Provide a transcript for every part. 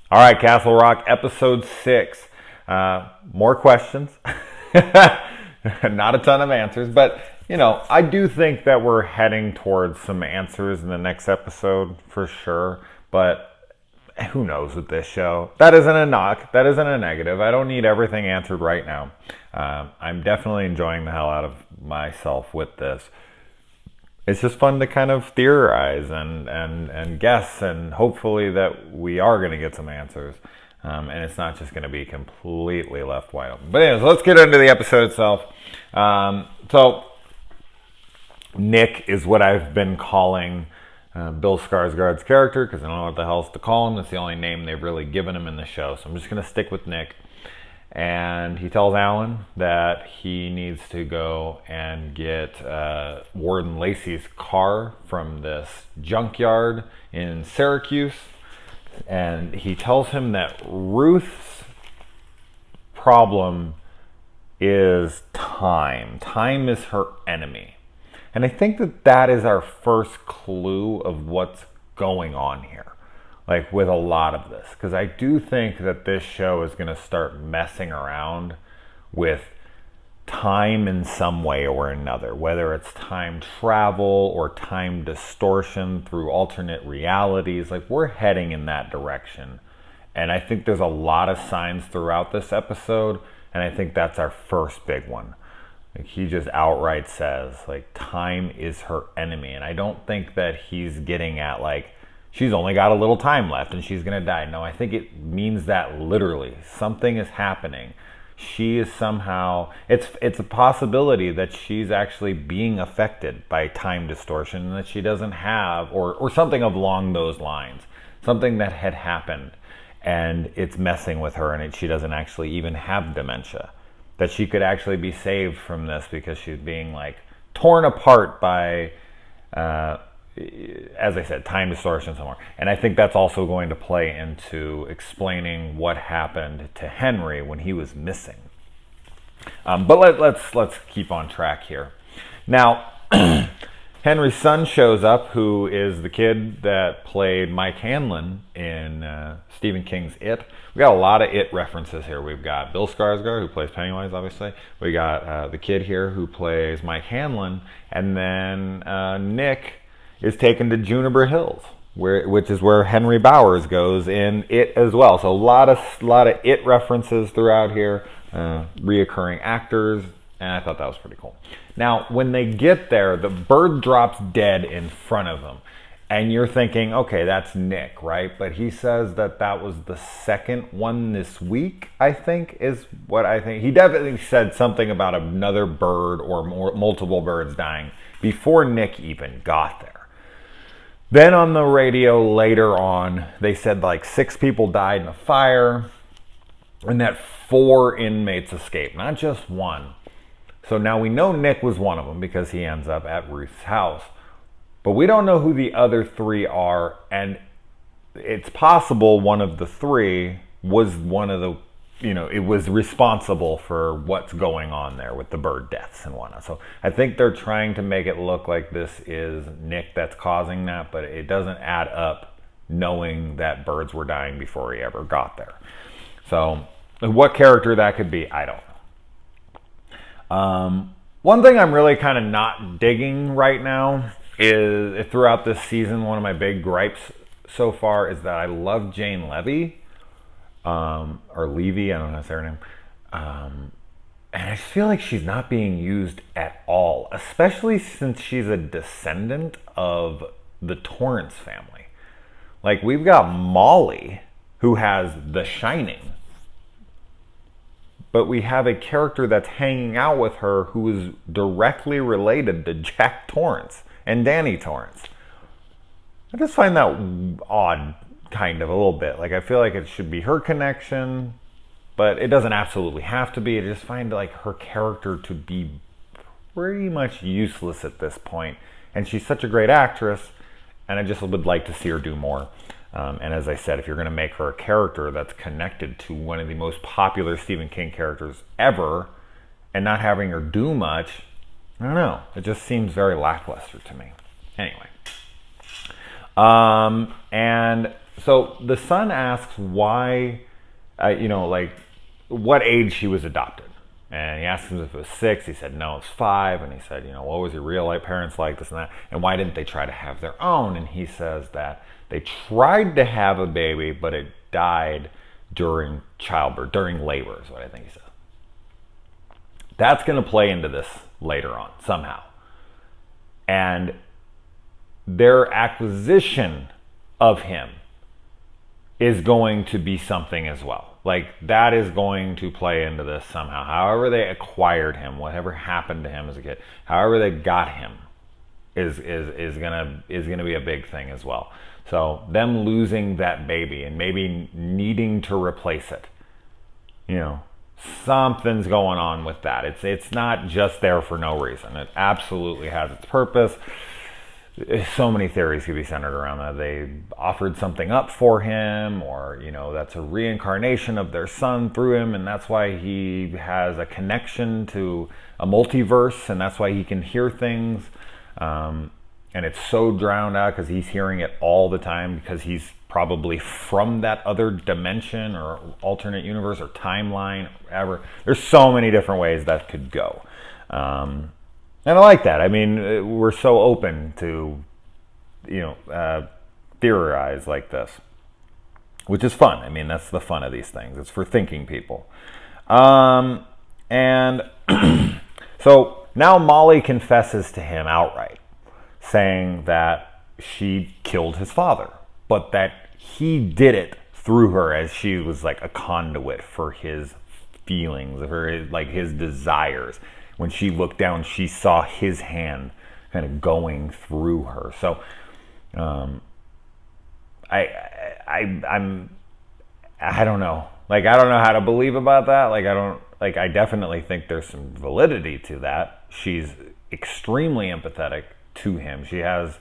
All right, Castle Rock, episode 6. More questions. Not a ton of answers, but, I do think that we're heading towards some answers in the next episode for sure. But who knows with this show? That isn't a knock. That isn't a negative. I don't need everything answered right now. I'm definitely enjoying the hell out of myself with this. It's just fun to kind of theorize and guess, and hopefully that we are going to get some answers. And it's not just going to be completely left wide open. But anyways, let's get into the episode itself. So Nick is what I've been calling Bill Skarsgård's character, because I don't know what the hell else to call him. That's the only name they've really given him in the show. So I'm just going to stick with Nick. And he tells Alan that he needs to go and get Warden Lacey's car from this junkyard in Syracuse. And he tells him that Ruth's problem is time. Time is her enemy. And I think that that is our first clue of what's going on here. Like with a lot of this, because I do think that this show is going to start messing around with time in some way or another, whether it's time travel or time distortion through alternate realities. Like, we're heading in that direction. And I think there's a lot of signs throughout this episode, and I think that's our first big one. Like, he just outright says, like, time is her enemy. And I don't think that he's getting at, like, she's only got a little time left and she's going to die. No, I think it means that literally. Something is happening. She is somehow, it's a possibility that she's actually being affected by time distortion, and that she doesn't have, or something along those lines. Something that had happened and it's messing with her, and she doesn't actually even have dementia. That she could actually be saved from this because she's being like torn apart by as I said, time distortion somewhere. And I think that's also going to play into explaining what happened to Henry when he was missing. But let's keep on track here. Now, Henry's son shows up, who is the kid that played Mike Hanlon in Stephen King's It. We got a lot of It references here. We've got Bill Skarsgård, who plays Pennywise, obviously. We got the kid here who plays Mike Hanlon. And then Nick is taken to Juniper Hills, which is where Henry Bowers goes in It as well. So a lot of It references throughout here, reoccurring actors, and I thought that was pretty cool. Now, when they get there, the bird drops dead in front of them, and you're thinking, okay, that's Nick, right? But he says that was the second one this week, I think, is what I think. He definitely said something about another bird or multiple birds dying before Nick even got there. Then on the radio later on, they said like 6 people died in a fire and that 4 inmates escaped, not just one. So now we know Nick was one of them because he ends up at Ruth's house. But we don't know who the other 3 are, and it's possible one of the 3 was one of the, it was responsible for what's going on there with the bird deaths and whatnot. So I think they're trying to make it look like this is Nick that's causing that, but it doesn't add up knowing that birds were dying before he ever got there. So what character that could be, I don't know. One thing I'm really kind of not digging right now is, throughout this season, one of my big gripes so far is that I love Jane Levy. Or Levy, I don't know how to say her name. And I just feel like she's not being used at all, especially since she's a descendant of the Torrance family. Like, we've got Molly, who has The Shining, but we have a character that's hanging out with her who is directly related to Jack Torrance and Danny Torrance. I just find that odd. Kind of a little bit. Like, I feel like it should be her connection, but it doesn't absolutely have to be. I just find like her character to be pretty much useless at this point. And she's such a great actress, and I just would like to see her do more. And as I said, if you're going to make her a character that's connected to one of the most popular Stephen King characters ever, and not having her do much, I don't know. It just seems very lackluster to me. Anyway. And So the son asks why, like what age she was adopted. And he asked him if it was 6. He said, no, it's 5. And he said, what was your real life parents like, this and that? And why didn't they try to have their own? And he says that they tried to have a baby, but it died during childbirth, during labor is what I think he said. That's going to play into this later on, somehow. And their acquisition of him is going to be something as well. Like, that is going to play into this somehow. However they acquired him, whatever happened to him as a kid, however they got him is gonna be a big thing as well. So them losing that baby and maybe needing to replace it, something's going on with that. It's not just there for no reason. It absolutely has its purpose. So many theories could be centered around that. They offered something up for him, or that's a reincarnation of their son through him, and that's why he has a connection to a multiverse, and that's why he can hear things. And it's so drowned out because he's hearing it all the time, because he's probably from that other dimension or alternate universe or timeline or whatever. There's so many different ways that could go. And I like that. I mean, we're so open to, theorize like this, which is fun. I mean, that's the fun of these things. It's for thinking people. And so now Molly confesses to him outright, saying that she killed his father, but that he did it through her, as she was like a conduit for his feelings, for his desires. When she looked down, she saw his hand kind of going through her. So, I don't know. Like, I don't know how to believe about that. I definitely think there's some validity to that. She's extremely empathetic to him. She has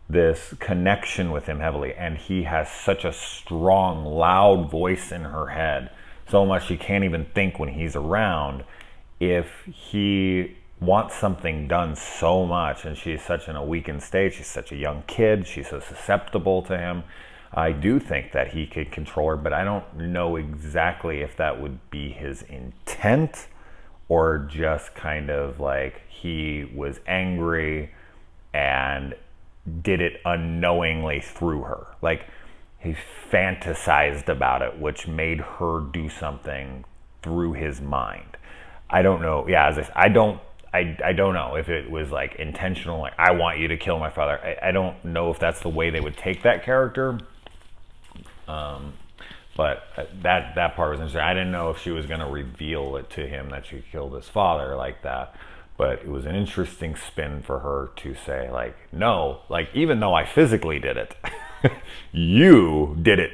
this connection with him heavily, and he has such a strong, loud voice in her head, so much she can't even think when he's around. If he wants something done so much, and she's such in a weakened state, she's such a young kid, she's so susceptible to him, I do think that he could control her, but I don't know exactly if that would be his intent, or just kind of like he was angry and did it unknowingly through her. Like, he fantasized about it, which made her do something through his mind. I don't know. Yeah, I don't know if it was like intentional, like, I want you to kill my father. I don't know if that's the way they would take that character. But that part was interesting. I didn't know if she was going to reveal it to him that she killed his father like that. But it was an interesting spin for her to say, like, no, like, even though I physically did it, you did it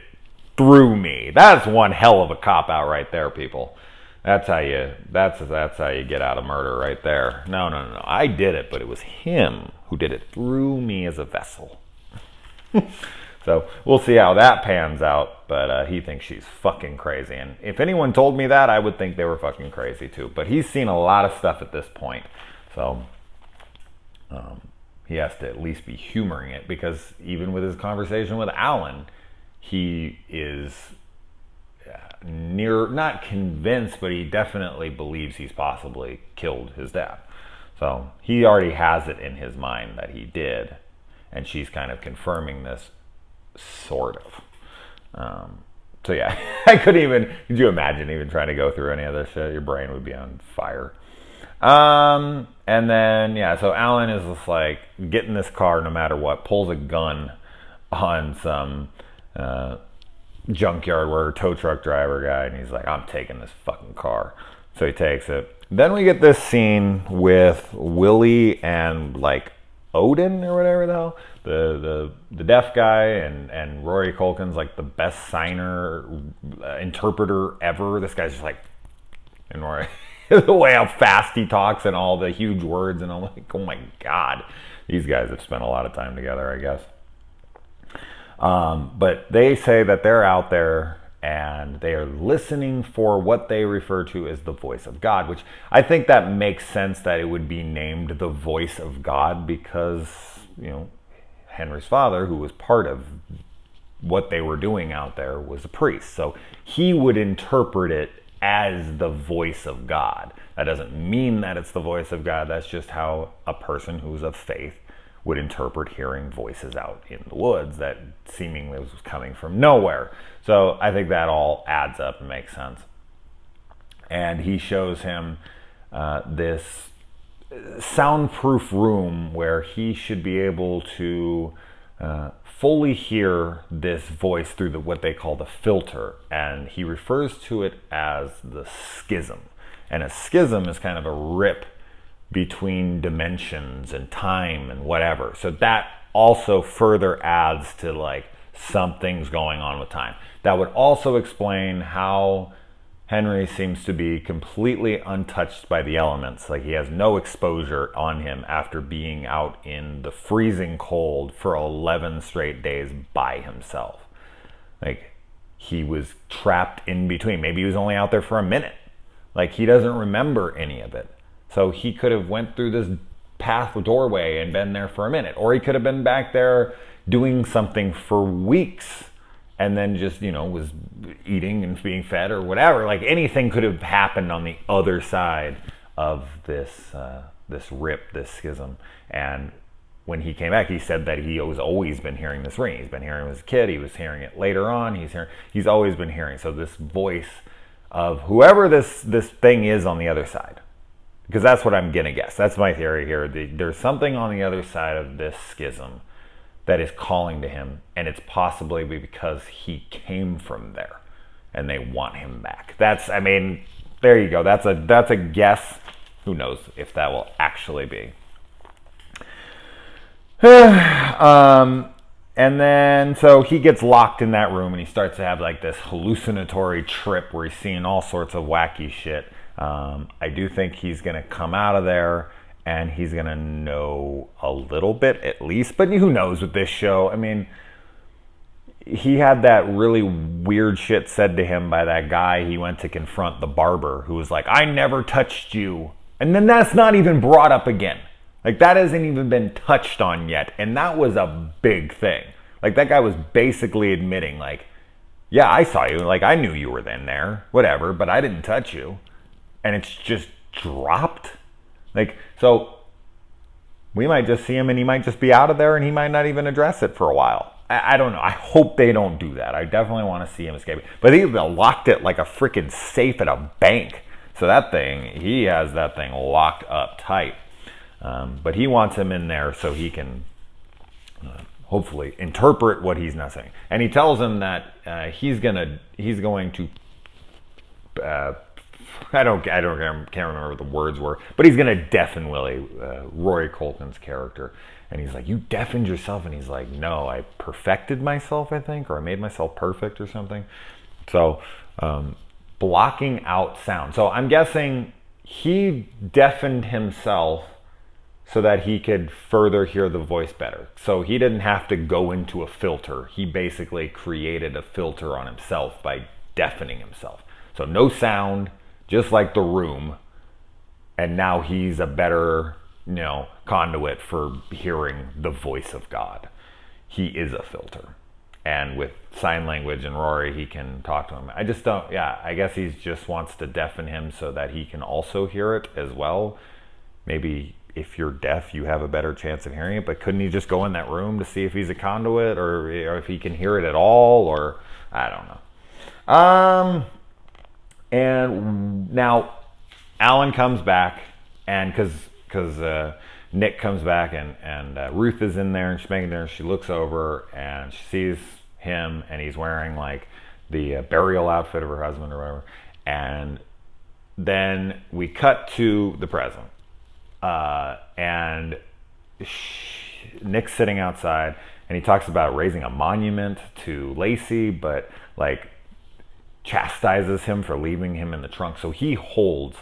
through me. That's one hell of a cop-out right there, people. That's how you get out of murder right there. No. I did it, but it was him who did it through me as a vessel. So we'll see how that pans out, but he thinks she's fucking crazy. And if anyone told me that, I would think they were fucking crazy too. But he's seen a lot of stuff at this point, so he has to at least be humoring it, because even with his conversation with Alan, he is not convinced, but he definitely believes he's possibly killed his dad. So he already has it in his mind that he did, and she's kind of confirming this, sort of. So yeah, could you imagine even trying to go through any of this shit? Your brain would be on fire. And then, so Alan is just like, get in this car no matter what, pulls a gun on some junkyard worker, tow truck driver guy, and he's like, I'm taking this fucking car. So he takes it. Then we get this scene with Willie and like Odin or whatever the hell, the deaf guy, and Rory Culkin's like the best signer, interpreter ever. This guy's just like, and Rory, the way how fast he talks and all the huge words, and I'm like, oh my god, these guys have spent a lot of time together, I guess. But they say that they're out there and they are listening for what they refer to as the voice of God, which I think that makes sense that it would be named the voice of God, because, Henry's father, who was part of what they were doing out there was a priest. So he would interpret it as the voice of God. That doesn't mean that it's the voice of God. That's just how a person who's of faith would interpret hearing voices out in the woods that seemingly was coming from nowhere. So I think that all adds up and makes sense. And he shows him this soundproof room where he should be able to fully hear this voice through what they call the filter. And he refers to it as the schism. And a schism is kind of a rip between dimensions and time and whatever. So that also further adds to like something's going on with time. That would also explain how Henry seems to be completely untouched by the elements. Like he has no exposure on him after being out in the freezing cold for 11 straight days by himself. Like he was trapped in between. Maybe he was only out there for a minute. Like he doesn't remember any of it. So he could have went through this path doorway and been there for a minute. Or he could have been back there doing something for weeks and then just, was eating and being fed or whatever. Like anything could have happened on the other side of this rip, this schism. And when he came back, he said that he has always been hearing this ring. He's been hearing it as a kid. He was hearing it later on. He's always been hearing. So this voice of whoever this thing is on the other side. Because that's what I'm going to guess. That's my theory here. There's something on the other side of this schism that is calling to him, and it's possibly because he came from there, and they want him back. There you go. That's a guess. Who knows if that will actually be. And then, so he gets locked in that room, and he starts to have like this hallucinatory trip where he's seeing all sorts of wacky shit. I do think he's going to come out of there and he's going to know a little bit at least, but who knows with this show. I mean, he had that really weird shit said to him by that guy he went to confront, the barber, who was like, I never touched you. And then that's not even brought up again. Like that hasn't even been touched on yet. And that was a big thing. Like that guy was basically admitting like, yeah, I saw you. Like I knew you were in there, whatever, but I didn't touch you. And it's just dropped. Like, so we might just see him and he might just be out of there and he might not even address it for a while. I don't know. I hope they don't do that. I definitely want to see him escape. But he locked it like a freaking safe at a bank. So he has that thing locked up tight. But he wants him in there so he can hopefully interpret what he's not saying. And he tells him that he's going to can't remember what the words were, but he's gonna deafen Willie, Rory Colton's character. And he's like, you deafened yourself? And he's like, no, I perfected myself, I think, or I made myself perfect or something. So blocking out sound. So I'm guessing he deafened himself so that he could further hear the voice better. So he didn't have to go into a filter. He basically created a filter on himself by deafening himself. So no sound, just like the room, and now he's a better, conduit for hearing the voice of God. He is a filter. And with sign language and Rory, he can talk to him. I guess he just wants to deafen him so that he can also hear it as well. Maybe if you're deaf, you have a better chance of hearing it, but couldn't he just go in that room to see if he's a conduit or if he can hear it at all, or I don't know. And now Alan comes back, and because Nick comes back and Ruth is in there and she's making dinner, she looks over and she sees him and he's wearing like the burial outfit of her husband or whatever. And then we cut to the present, and Nick's sitting outside and he talks about raising a monument to Lacey, but like chastises him for leaving him in the trunk. So he holds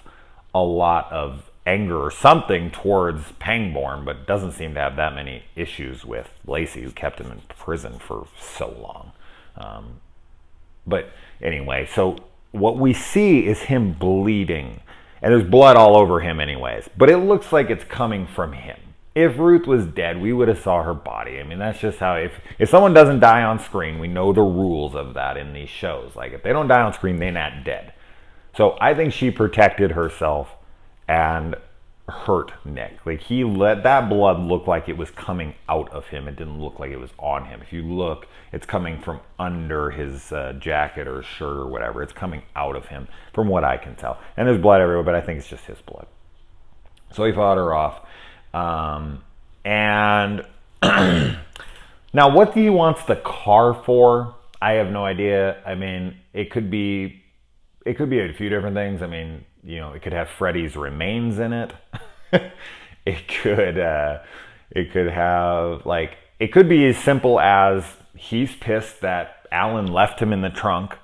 a lot of anger or something towards Pangborn, but doesn't seem to have that many issues with Lacey, who kept him in prison for so long. But anyway, so what we see is him bleeding, and there's blood all over him anyways, but it looks like it's coming from him. if Ruth was dead, we would have saw her body. I mean, that's just how, if someone doesn't die on screen, we know the rules of that in these shows. Like, if they don't die on screen, they're not dead. So I think she protected herself and hurt Nick. Like, he let that blood look like it was coming out of him. It didn't look like it was on him. If you look, it's coming from under his jacket or shirt or whatever. It's coming out of him, from what I can tell. And there's blood everywhere, but I think it's just his blood. So he fought her off. And now what he wants the car for, I have no idea. I mean, it could be a few different things. I mean, you know, it could have Freddy's remains in it. It could have, like, it could be as simple as he's pissed that Alan left him in the trunk,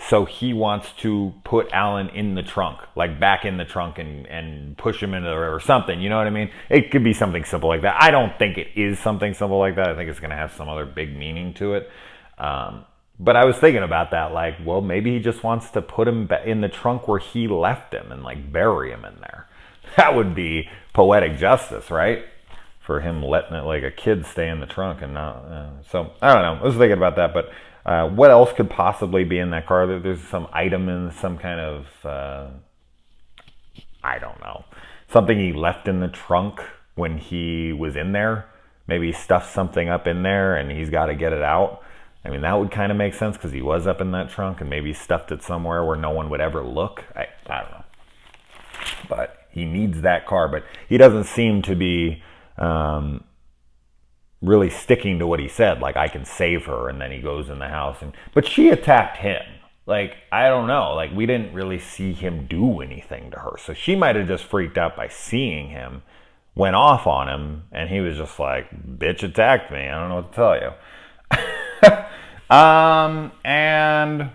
so he wants to put Alan in the trunk, like back in the trunk, and push him into the river or something. You know what I mean? It could be something simple like that. I don't think it is something simple like that. I think it's going to have some other big meaning to it. But I was thinking about that, like, well, maybe he just wants to put him in the trunk where he left him and, like, bury him in there. That would be poetic justice, right? For him letting it, like, a kid stay in the trunk and not. So, I don't know. I was thinking about that, but what else could possibly be in that car? There's some item in some kind of, I don't know, something he left in the trunk when he was in there. Maybe he stuffed something up in there and he's got to get it out. I mean, that would kind of make sense because he was up in that trunk and maybe he stuffed it somewhere where no one would ever look. I don't know. But he needs that car, but he doesn't seem to be really sticking to what he said, like, I can save her, and then he goes in the house. But she attacked him. Like, I don't know. Like, we didn't really see him do anything to her. So she might have just freaked out by seeing him, went off on him, and he was just like, bitch attacked me. I don't know what to tell you. And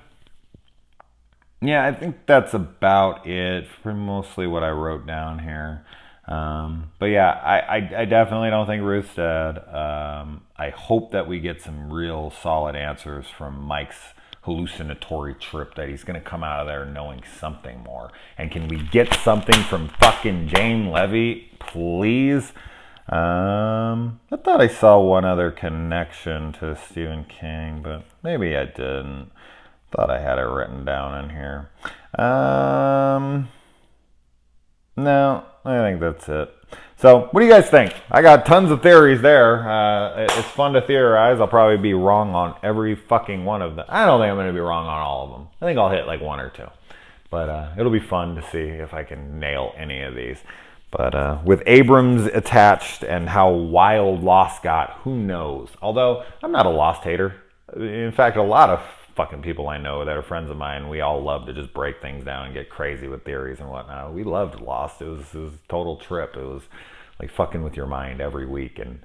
yeah, I think that's about it for mostly what I wrote down here. But yeah, I definitely don't think Ruth's dead. I hope that we get some real solid answers from Mike's hallucinatory trip, that he's going to come out of there knowing something more. And can we get something from fucking Jane Levy, please? I thought I saw one other connection to Stephen King, but maybe I didn't. Thought I had it written down in here. No, I think that's it. So, what do you guys think? I got tons of theories there. It's fun to theorize. I'll probably be wrong on every fucking one of them. I don't think I'm going to be wrong on all of them. I think I'll hit like one or two. But it'll be fun to see if I can nail any of these. But with Abrams attached and how wild Lost got, who knows? Although, I'm not a Lost hater. In fact, a lot of fucking people I know that are friends of mine, we all love to just break things down and get crazy with theories and whatnot. We loved Lost. It was a total trip. It was like fucking with your mind every week. And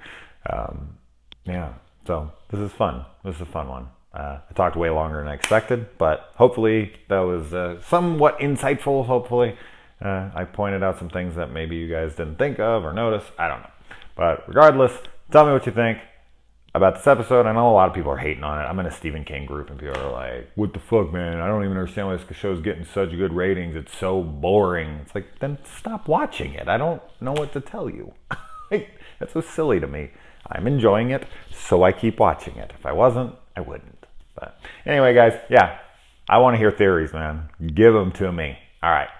yeah, so this is fun. This is a fun one. I talked way longer than I expected, but hopefully that was somewhat insightful. Hopefully I pointed out some things that maybe you guys didn't think of or notice. I don't know. But regardless, tell me what you think about this episode. I know a lot of people are hating on it. I'm in a Stephen King group and people are like, what the fuck, man? I don't even understand why this show's getting such good ratings. It's so boring. It's like, then stop watching it. I don't know what to tell you. That's so silly to me. I'm enjoying it, so I keep watching it. If I wasn't, I wouldn't. But anyway, guys, yeah, I want to hear theories, man. Give them to me. All right.